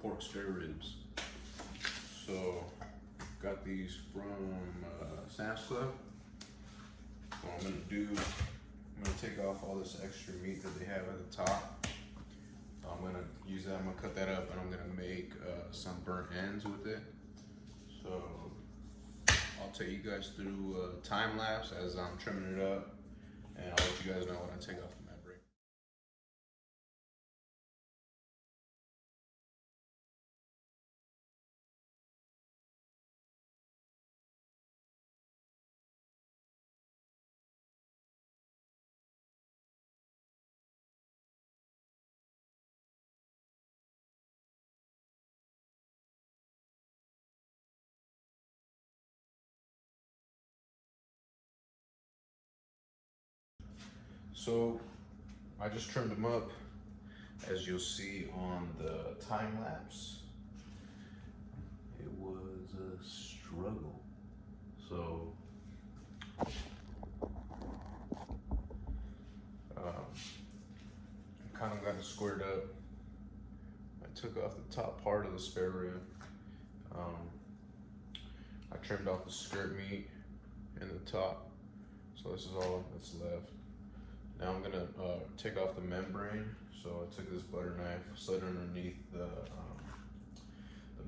pork spare ribs. So got these from Sam's Club. What I'm gonna take off all this extra meat that they have at the top. I'm gonna use that, I'm gonna cut that up, and I'm gonna make some burnt ends with it. So I'll take you guys through time lapse as I'm trimming it up, and I'll let you guys know when I take off the membrane. So I just trimmed them up, as you'll see on the time lapse. It was a struggle. So kind of got it squared up. I took off the top part of the spare rib. I trimmed off the skirt meat and the top. So this is all that's left. Now I'm gonna take off the membrane. So I took this butter knife, slid underneath the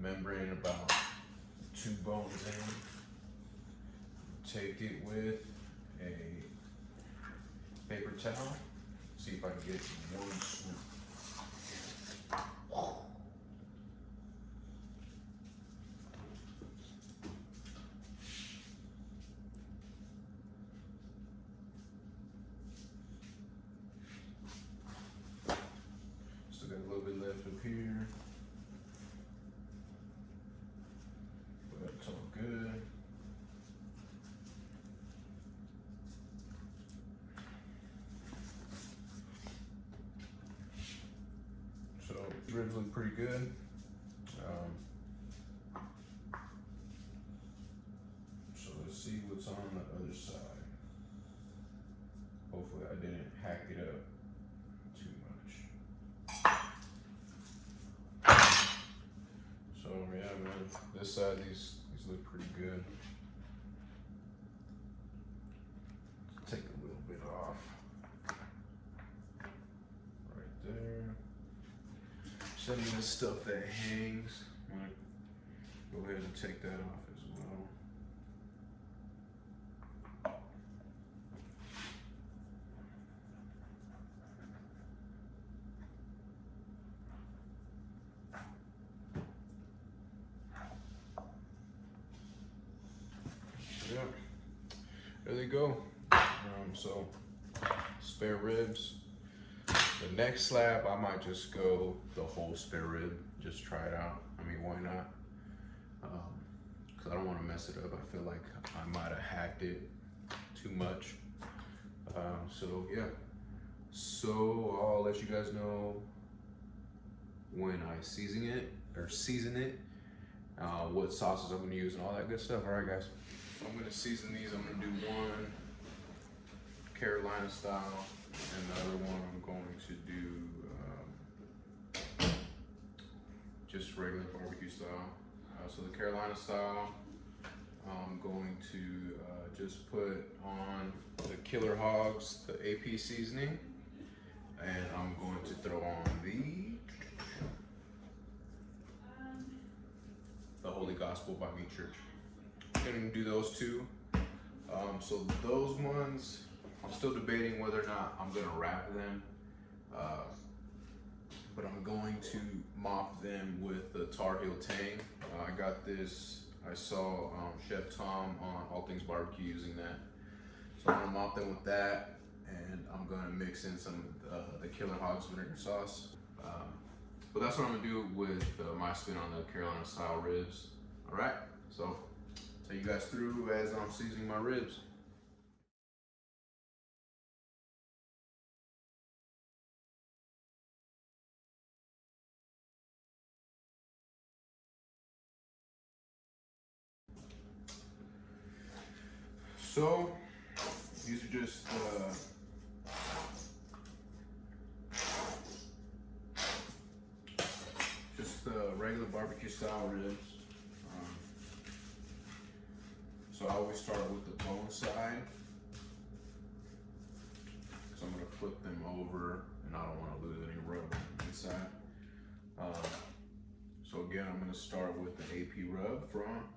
membrane about 2 bones in. Take it with a paper towel. See if I can get one swoop. Still got a little bit left up here, but it's all good. So ribs look pretty good. So let's see what's on the other side. Hopefully I didn't hack it up too much. So yeah, man, this side, these look pretty good. Take a little bit off right there. Some of this stuff that hangs, I'm gonna go ahead and take that off as well. Yeah, there they go. So spare ribs. The next slab, I might just go the whole spare rib, just try it out. I mean, why not? Cause I don't want to mess it up. I feel like I might have hacked it too much. So yeah. So I'll let you guys know when I season it, what sauces I'm gonna use and all that good stuff. All right, guys. I'm gonna season these. I'm gonna do one Carolina style, and the other one I'm going to do just regular barbecue style. So the Carolina style, I'm going to just put on the Killer Hogs, the AP seasoning, and I'm going to throw on the Holy Gospel by Meat Church. I'm gonna do those two. So those ones, I'm still debating whether or not I'm gonna wrap them, but I'm going to mop them with the Tar Heel Tang. I got this, I saw Chef Tom on All Things Barbecue using that. So I'm gonna mop them with that, and I'm gonna mix in some of the Killer Hogs vinegar sauce. But that's what I'm gonna do with my spin on the Carolina style ribs. All right, so take you guys through as I'm seasoning my ribs. So these are just regular regular barbecue style ribs. So I always start with the bone side, because I'm gonna flip them over and I don't want to lose any rub inside. So again, I'm gonna start with the AP rub from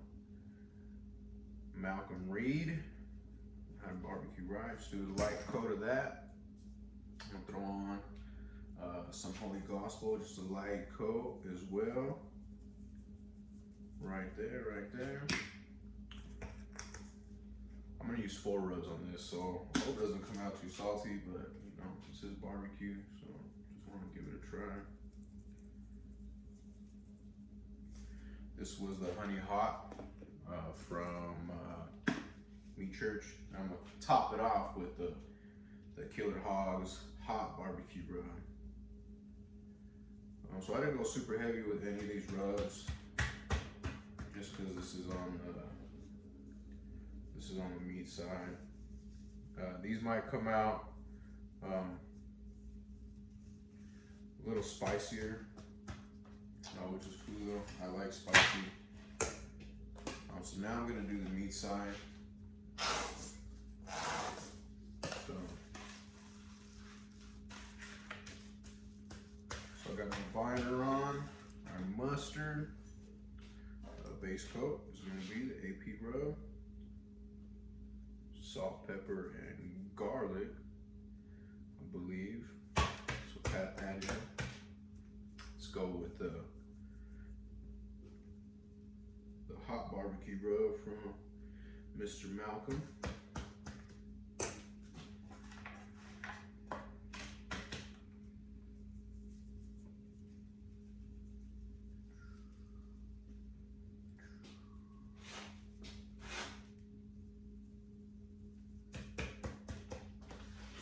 Malcolm Reed. Had barbecue rice, do a light coat of that. I'm gonna throw on some Holy Gospel, just a light coat as well. Right there, right there. I'm gonna use 4 rubs on this, so I hope it doesn't come out too salty, but you know, this is barbecue, so just wanna give it a try. This was the Honey Hot from Meat Church. I'm gonna top it off with the Killer Hogs Hot Barbecue Rub. So I didn't go super heavy with any of these rubs, just because this is on the meat side. These might come out a little spicier, which is cool though. I like spicy. So now I'm gonna do the meat side. So I got my binder on, our mustard, base coat is gonna be the AP rub, salt, pepper, and garlic, I believe. So pat that in. Let's go with the hot barbecue rub from Mr. Malcolm.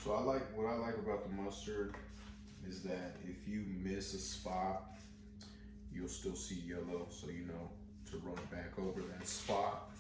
So what I like about the mustard is that if you miss a spot, you'll still see yellow, so you know to run back over that spot.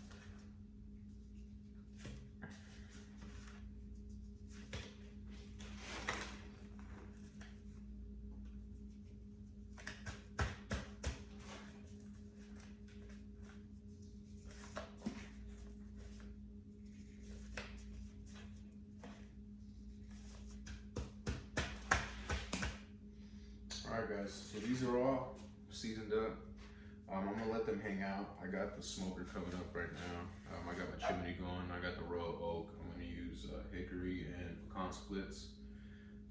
Alright guys, so these are all seasoned up. I'm gonna let them hang out. I got the smoker coming up right now. I got my chimney going. I got the raw oak. I'm gonna use hickory and pecan splits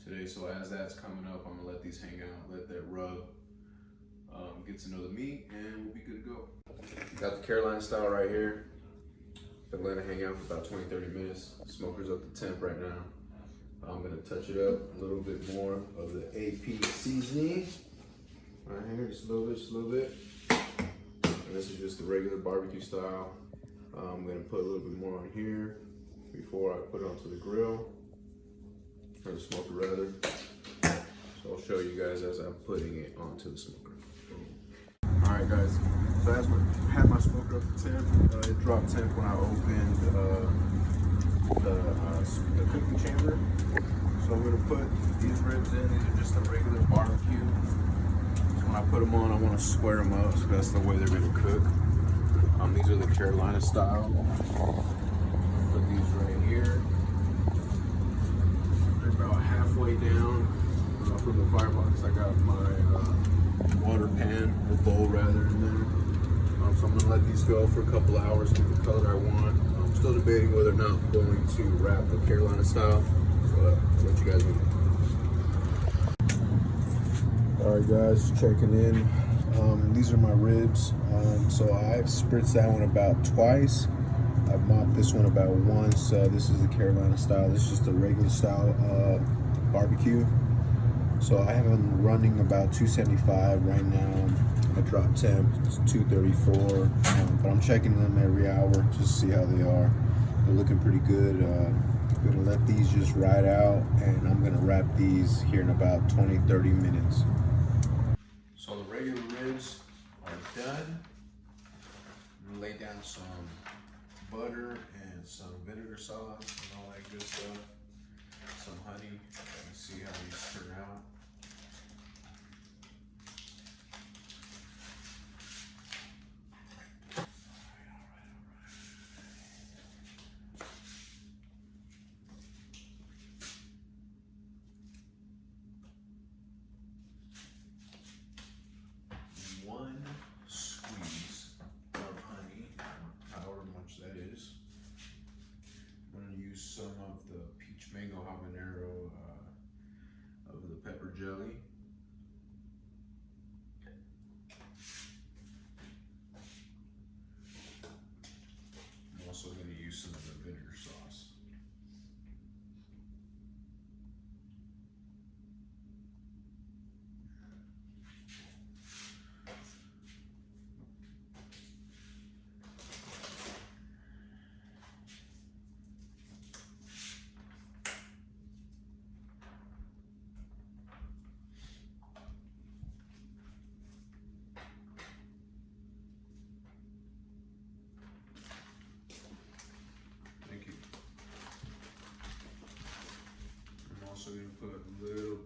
today. So as that's coming up, I'm gonna let these hang out, let that rub get to know the meat, and we'll be good to go. Got the Carolina style right here. Been letting it hang out for about 20-30 minutes. Smoker's up to temp right now. I'm gonna touch it up a little bit more of the AP seasoning. Right here, just a little bit. And this is just the regular barbecue style. I'm gonna put a little bit more on here before I put it onto the grill, or the smoker rather. So I'll show you guys as I'm putting it onto the smoker. All right guys, so as I had my smoker up to temp, it dropped temp when I opened the cooking chamber. So I'm gonna put these ribs in. These are just a regular barbecue. So when I put them on, I want to square them up, so that's the way they're gonna cook. These are the Carolina style. Put these right here. They're about halfway down. I'll put in the firebox. I got my water pan, or bowl rather, in there. So I'm gonna let these go for a couple hours, get the color I want. I'm still debating whether or not I'm going to wrap the Carolina style. But I'll let you guys know. Alright guys, checking in. These are my ribs. So I've spritzed that one about twice. I've mopped this one about once. This is the Carolina style. This is just a regular style barbecue. So I have them running about 275 right now. I dropped temp, it's 234. But I'm checking them every hour just to see how they are. They're looking pretty good. I'm gonna let these just ride out, and I'm gonna wrap these here in about 20-30 minutes. So the regular ribs are done. I'm gonna lay down some butter and some vinegar sauce and all that good stuff. Some honey, and see how these turn out.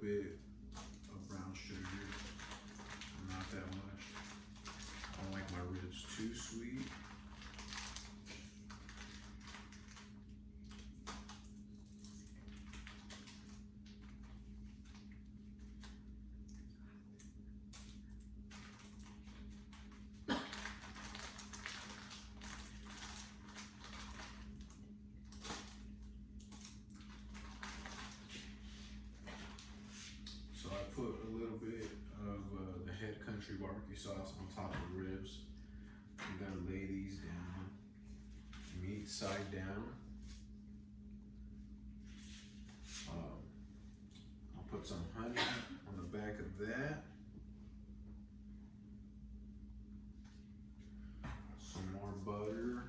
bit of brown sugar, not that much. I don't like my ribs too sweet. Put a little bit of the Head Country barbecue sauce on top of the ribs. I'm gonna lay these down, meat side down. I'll put some honey on the back of that. Some more butter.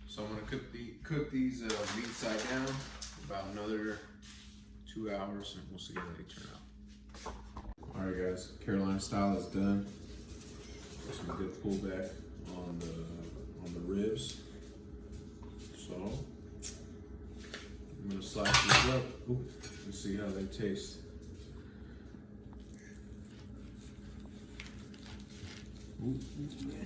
So I'm gonna cook these meat side down about another 2 hours, and we'll see how they turn out. All right, guys, Carolina style is done. Some good pullback on the ribs. So I'm gonna slice these up. Ooh, and see how they taste. Ooh, yeah.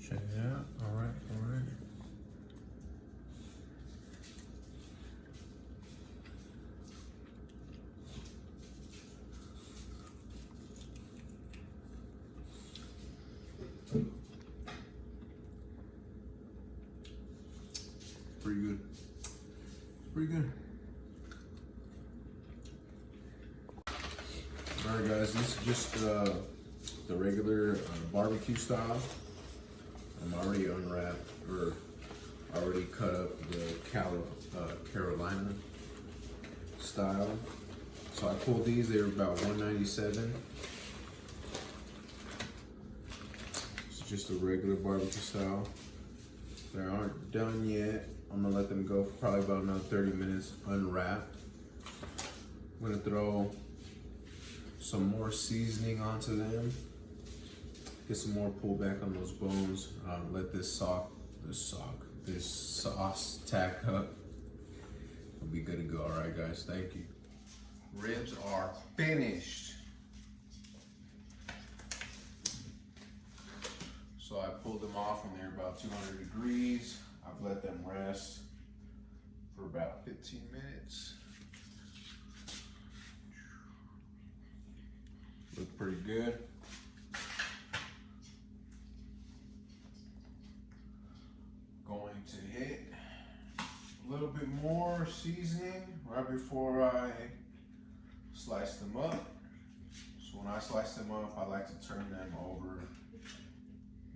Check it out. All right, all right. Pretty good. Pretty good. All right, guys. This is just the regular barbecue style. I'm already unwrapped, or already cut up the Carolina style. So I pulled these, they were about $1.97. It's just a regular barbecue style. They aren't done yet. I'm gonna let them go for probably about another 30 minutes unwrapped. I'm gonna throw some more seasoning onto them. Get some more pullback on those bones. Let this sauce tack up. We'll be good to go. All right, guys. Thank you. Ribs are finished. So I pulled them off when they're about 200 degrees. I've let them rest for about 15 minutes. Look pretty good. Going to hit a little bit more seasoning right before I slice them up. So when I slice them up, I like to turn them over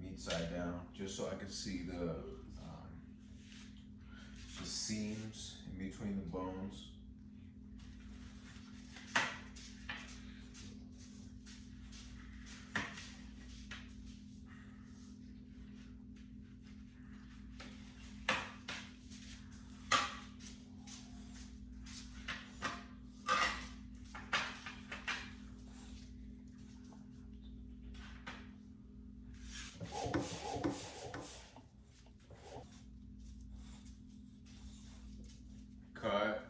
meat side down, just so I can see the seams in between the bones. Cut.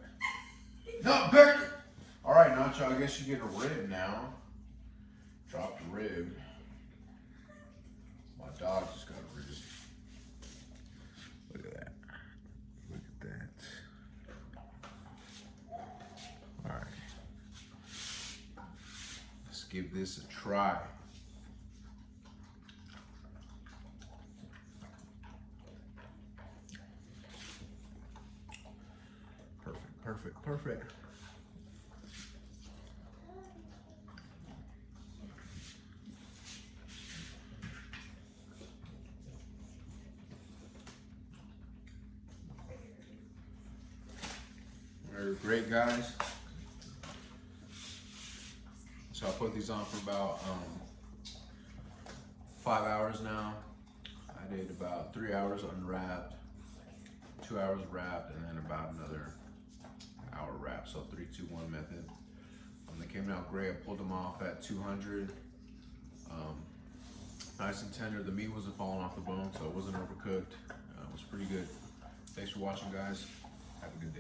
No, Becker! Alright, Nacho, I guess you get a rib now. Drop the rib. My dog just got a rib. Look at that. Look at that. Alright. Let's give this a try. Perfect, perfect. They're great, guys. So I put these on for about 5 hours now. I did about 3 hours unwrapped, 2 hours wrapped, and then about another hour wrapped. So 3-2-1 method. They came out great. I pulled them off at 200. Nice and tender. The meat wasn't falling off the bone, so it wasn't overcooked. It was pretty good. Thanks for watching, guys. Have a good day.